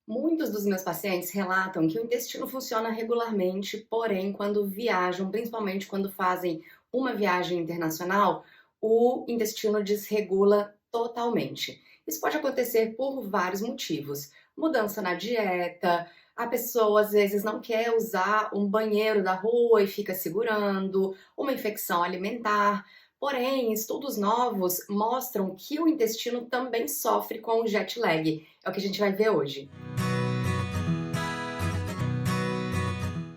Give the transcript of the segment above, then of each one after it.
Muitos dos meus pacientes relatam que o intestino funciona regularmente, porém, quando viajam, principalmente quando fazem uma viagem internacional, o intestino desregula totalmente. Isso pode acontecer por vários motivos. Mudança na dieta, a pessoa às vezes não quer usar um banheiro da rua e fica segurando, uma infecção alimentar. Porém, estudos novos mostram que o intestino também sofre com o jet lag. É o que a gente vai ver hoje.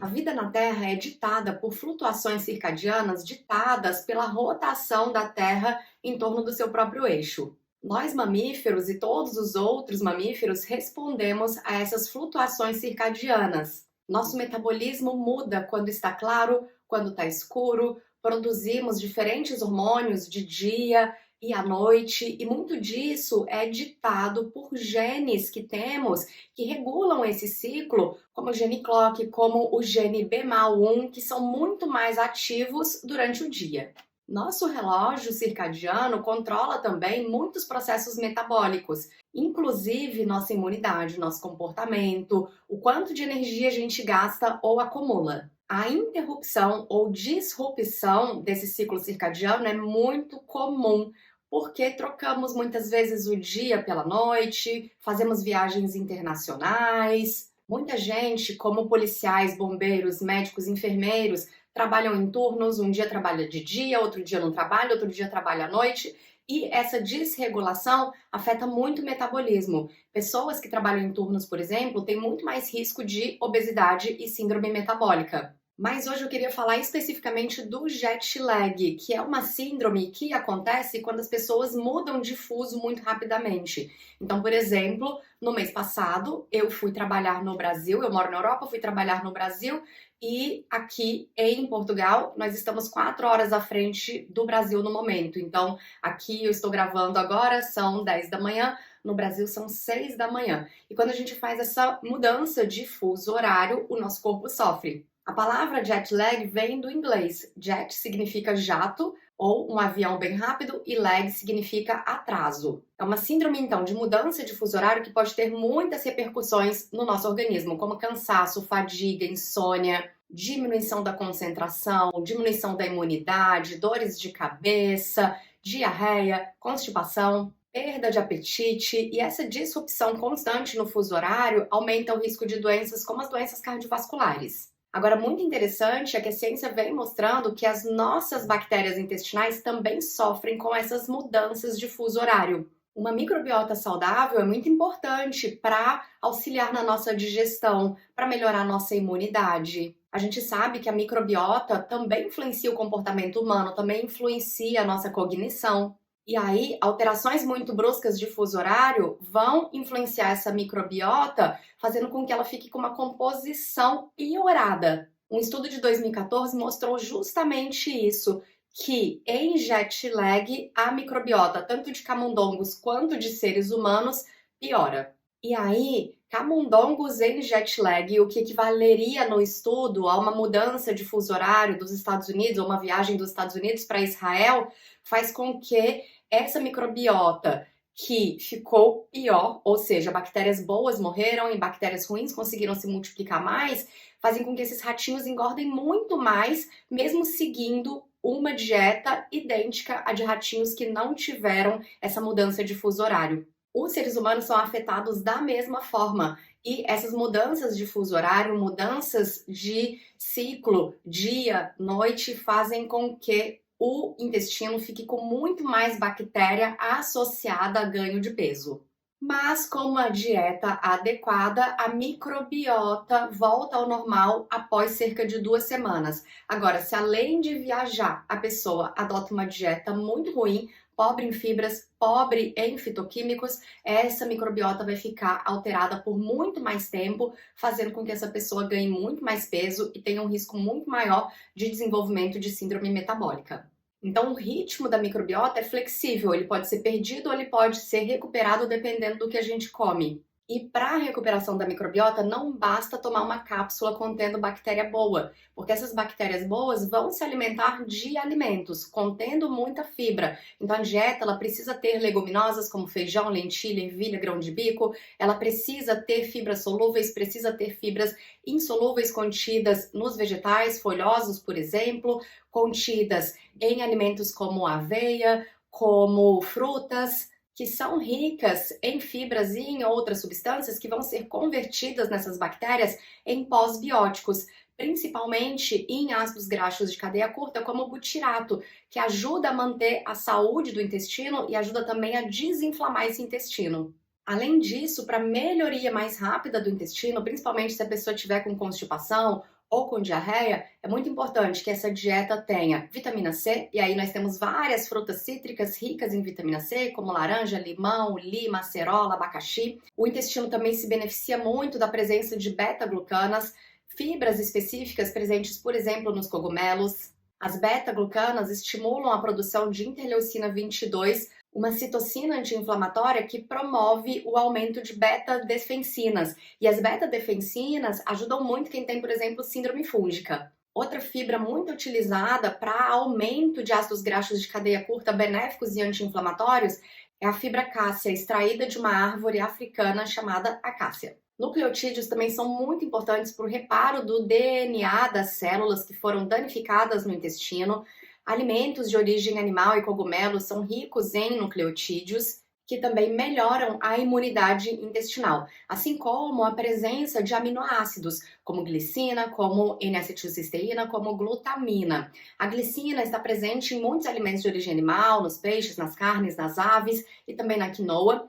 A vida na Terra é ditada por flutuações circadianas ditadas pela rotação da Terra em torno do seu próprio eixo. Nós, mamíferos e todos os outros mamíferos respondemos a essas flutuações circadianas. Nosso metabolismo muda quando está claro, quando está escuro, produzimos diferentes hormônios de dia e à noite, e muito disso é ditado por genes que temos que regulam esse ciclo, como o gene clock, como o gene BMAL1, que são muito mais ativos durante o dia. Nosso relógio circadiano controla também muitos processos metabólicos, inclusive nossa imunidade, nosso comportamento, o quanto de energia a gente gasta ou acumula. A interrupção ou disrupção desse ciclo circadiano é muito comum, porque trocamos muitas vezes o dia pela noite, fazemos viagens internacionais. Muita gente, como policiais, bombeiros, médicos, enfermeiros, trabalham em turnos, um dia trabalha de dia, outro dia não trabalha, outro dia trabalha à noite, e essa desregulação afeta muito o metabolismo. Pessoas que trabalham em turnos, por exemplo, têm muito mais risco de obesidade e síndrome metabólica. Mas hoje eu queria falar especificamente do jet lag, que é uma síndrome que acontece quando as pessoas mudam de fuso muito rapidamente. Então, por exemplo, no mês passado eu fui trabalhar no Brasil, eu moro na Europa, fui trabalhar no Brasil e aqui em Portugal nós estamos 4 horas à frente do Brasil no momento. Então, aqui eu estou gravando agora, são 10 da manhã, no Brasil são 6 da manhã. E quando a gente faz essa mudança de fuso horário, o nosso corpo sofre. A palavra jet lag vem do inglês. Jet significa jato ou um avião bem rápido e lag significa atraso. É uma síndrome, então, de mudança de fuso horário que pode ter muitas repercussões no nosso organismo, como cansaço, fadiga, insônia, diminuição da concentração, diminuição da imunidade, dores de cabeça, diarreia, constipação, perda de apetite, e essa disrupção constante no fuso horário aumenta o risco de doenças como as doenças cardiovasculares. Agora, muito interessante é que a ciência vem mostrando que as nossas bactérias intestinais também sofrem com essas mudanças de fuso horário. Uma microbiota saudável é muito importante para auxiliar na nossa digestão, para melhorar a nossa imunidade. A gente sabe que a microbiota também influencia o comportamento humano, também influencia a nossa cognição. E aí, alterações muito bruscas de fuso horário vão influenciar essa microbiota, fazendo com que ela fique com uma composição piorada. Um estudo de 2014 mostrou justamente isso, que em jet lag a microbiota, tanto de camundongos quanto de seres humanos, piora. E aí, camundongos em jet lag, o que equivaleria no estudo a uma mudança de fuso horário dos Estados Unidos, ou uma viagem dos Estados Unidos para Israel, faz com que essa microbiota que ficou pior, ou seja, bactérias boas morreram e bactérias ruins conseguiram se multiplicar mais, fazem com que esses ratinhos engordem muito mais, mesmo seguindo uma dieta idêntica à de ratinhos que não tiveram essa mudança de fuso horário. Os seres humanos são afetados da mesma forma. E essas mudanças de fuso horário, mudanças de ciclo, dia, noite, fazem com que o intestino fique com muito mais bactéria associada a ganho de peso. Mas com uma dieta adequada, a microbiota volta ao normal após cerca de 2 semanas. Agora, se além de viajar, a pessoa adota uma dieta muito ruim, pobre em fibras, pobre em fitoquímicos, essa microbiota vai ficar alterada por muito mais tempo, fazendo com que essa pessoa ganhe muito mais peso e tenha um risco muito maior de desenvolvimento de síndrome metabólica. Então, o ritmo da microbiota é flexível, ele pode ser perdido ou ele pode ser recuperado dependendo do que a gente come. E para a recuperação da microbiota, não basta tomar uma cápsula contendo bactéria boa, porque essas bactérias boas vão se alimentar de alimentos contendo muita fibra. Então a dieta ela precisa ter leguminosas como feijão, lentilha, ervilha, grão de bico, ela precisa ter fibras solúveis, precisa ter fibras insolúveis contidas nos vegetais folhosos, por exemplo, contidas em alimentos como aveia, como frutas, que são ricas em fibras e em outras substâncias que vão ser convertidas nessas bactérias em pós-bióticos, principalmente em ácidos graxos de cadeia curta, como o butirato, que ajuda a manter a saúde do intestino e ajuda também a desinflamar esse intestino. Além disso, para melhoria mais rápida do intestino, principalmente se a pessoa tiver com constipação ou com diarreia, é muito importante que essa dieta tenha vitamina C, e aí nós temos várias frutas cítricas ricas em vitamina C, como laranja, limão, lima, acerola, abacaxi. O intestino também se beneficia muito da presença de beta-glucanas, fibras específicas presentes, por exemplo, nos cogumelos. As beta-glucanas estimulam a produção de interleucina 22, uma citocina anti-inflamatória que promove o aumento de beta-defensinas. E as beta-defensinas ajudam muito quem tem, por exemplo, síndrome fúngica. Outra fibra muito utilizada para aumento de ácidos graxos de cadeia curta benéficos e anti-inflamatórios é a fibra cássia, extraída de uma árvore africana chamada acácia. Nucleotídeos também são muito importantes para o reparo do DNA das células que foram danificadas no intestino. Alimentos de origem animal e cogumelos são ricos em nucleotídeos, que também melhoram a imunidade intestinal, assim como a presença de aminoácidos, como glicina, como N-acetilcisteína, como glutamina. A glicina está presente em muitos alimentos de origem animal, nos peixes, nas carnes, nas aves e também na quinoa.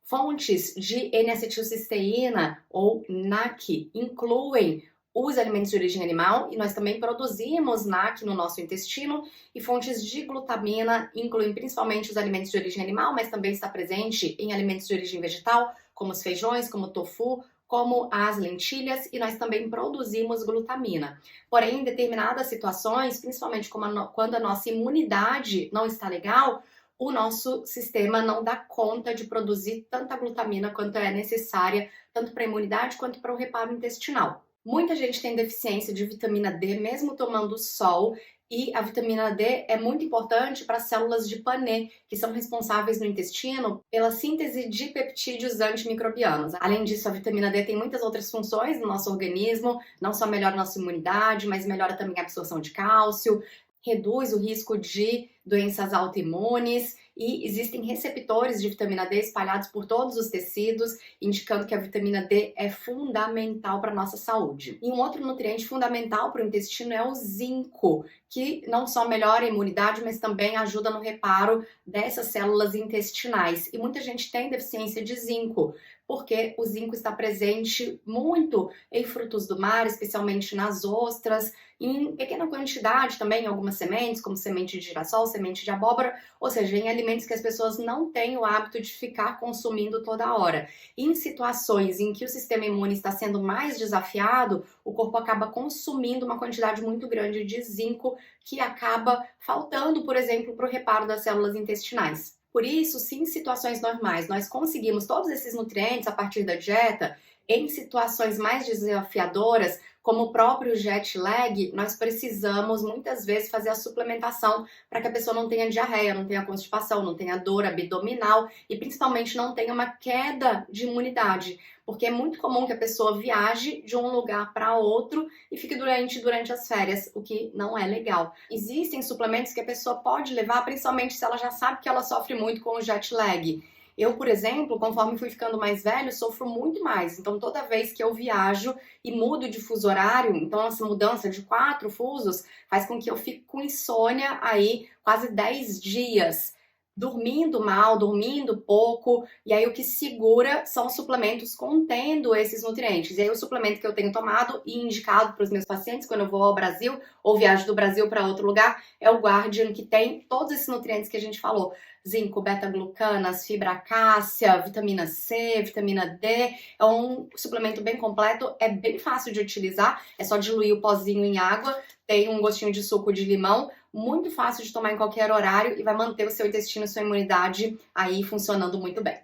Fontes de N-acetilcisteína ou NAC incluem os alimentos de origem animal e nós também produzimos NAC no nosso intestino, e fontes de glutamina incluem principalmente os alimentos de origem animal, mas também está presente em alimentos de origem vegetal, como os feijões, como o tofu, como as lentilhas, e nós também produzimos glutamina. Porém, em determinadas situações, principalmente quando a nossa imunidade não está legal, o nosso sistema não dá conta de produzir tanta glutamina quanto é necessária, tanto para a imunidade quanto para o reparo intestinal. Muita gente tem deficiência de vitamina D, mesmo tomando sol, e a vitamina D é muito importante para as células de Paneth, que são responsáveis no intestino pela síntese de peptídeos antimicrobianos. Além disso, a vitamina D tem muitas outras funções no nosso organismo, não só melhora a nossa imunidade, mas melhora também a absorção de cálcio, reduz o risco de doenças autoimunes, e existem receptores de vitamina D espalhados por todos os tecidos, indicando que a vitamina D é fundamental para a nossa saúde. E um outro nutriente fundamental para o intestino é o zinco, que não só melhora a imunidade, mas também ajuda no reparo dessas células intestinais. E muita gente tem deficiência de zinco, porque o zinco está presente muito em frutos do mar, especialmente nas ostras, em pequena quantidade também em algumas sementes, como semente de girassol, semente de abóbora, ou seja, em alimentos que as pessoas não têm o hábito de ficar consumindo toda hora. E em situações em que o sistema imune está sendo mais desafiado, o corpo acaba consumindo uma quantidade muito grande de zinco, que acaba faltando, por exemplo, para o reparo das células intestinais. Por isso, se em situações normais nós conseguimos todos esses nutrientes a partir da dieta, em situações mais desafiadoras, como o próprio jet lag, nós precisamos muitas vezes fazer a suplementação para que a pessoa não tenha diarreia, não tenha constipação, não tenha dor abdominal e principalmente não tenha uma queda de imunidade, porque é muito comum que a pessoa viaje de um lugar para outro e fique doente durante as férias, o que não é legal. Existem suplementos que a pessoa pode levar, principalmente se ela já sabe que ela sofre muito com o jet lag. Eu, por exemplo, conforme fui ficando mais velho, sofro muito mais. Então, toda vez que eu viajo e mudo de fuso horário, então essa mudança de 4 fusos faz com que eu fique com insônia aí quase 10 dias. Dormindo mal, dormindo pouco, e aí o que segura são suplementos contendo esses nutrientes. E aí o suplemento que eu tenho tomado e indicado para os meus pacientes quando eu vou ao Brasil ou viajo do Brasil para outro lugar é o Guardian, que tem todos esses nutrientes que a gente falou: zinco, beta-glucanas, fibra cássia, vitamina C, vitamina D. É um suplemento bem completo, é bem fácil de utilizar, é só diluir o pozinho em água, tem um gostinho de suco de limão, muito fácil de tomar em qualquer horário e vai manter o seu intestino e sua imunidade aí funcionando muito bem.